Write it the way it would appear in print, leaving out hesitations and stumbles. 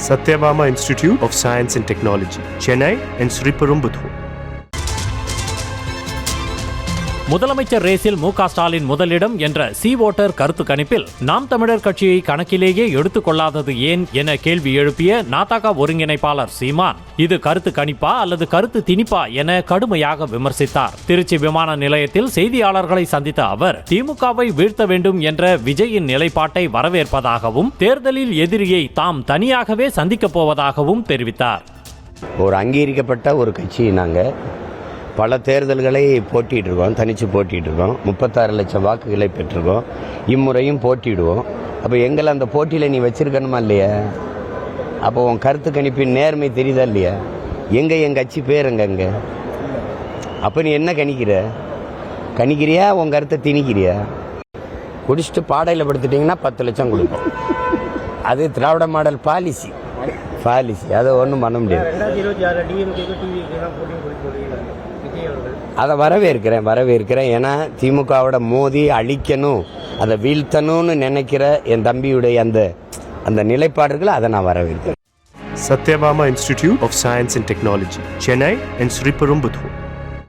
Satyabama Institute of Science and Technology, Chennai and Sriperumbudur. முதலமைச்சர் ரேஸில் மு.க. ஸ்டாலின் முதலிடம் என்ற சி ஓட்டர் கருத்து கணிப்பில் நாம் தமிழர் கட்சியை கணக்கிலேயே எடுத்துக் கொள்ளாதது ஏன் என கேள்வி எழுப்பிய நாதக ஒருங்கிணைப்பாளர் சீமான் இது கருத்து கணிப்பா அல்லது கருத்து திணிப்பா என கடுமையாக விமர்சித்தார். திருச்சி விமான நிலையத்தில் செய்தியாளர்களை சந்தித்த அவர் திமுகவை வீழ்த்த வேண்டும் என்ற விஜயின் நிலைப்பாட்டை வரவேற்பதாகவும் தேர்தலில் எதிரியை தாம் தனியாகவே சந்திக்கப் போவதாகவும் தெரிவித்தார். ஒரு அங்கீகரிக்கப்பட்ட ஒரு கட்சி நாங்கள் பல தேர்தல்களை போட்டிகிட்ருக்கோம், தனித்து போட்டிகிட்ருக்கோம், 36 லட்சம் வாக்குகளை பெற்றிருக்கோம். இம்முறையும் போட்டியிடுவோம். அப்போ எங்களை அந்த போட்டியில் நீ வச்சிருக்கணுமா இல்லையா? அப்போ உன் கருத்து கணிப்பின் நேர்மை தெரியுதா இல்லையா? என் கட்சி பேர் எங்க? அப்போ நீ என்ன கணிக்கிறியா உன் கருத்தை திணிக்கிறியா? குடிச்சிட்டு பாடையில் படுத்துட்டிங்கன்னா 10 லட்சம் கொடுப்போம். அது திராவிட மாடல் பாலிசி, அதை ஒன்றும் பண்ண முடியாது. அதை வரவேற்கிறேன். ஏன்னா திமுகவோட மோதி அழிக்கணும், அதை வீழ்த்தணும்னு நினைக்கிற என் தம்பியுடைய அந்த நிலைப்பாடுகளை அதை நான் வரவேற்கிறேன். Satyabama Institute of Science and Technology, Chennai and Sriperumbudur.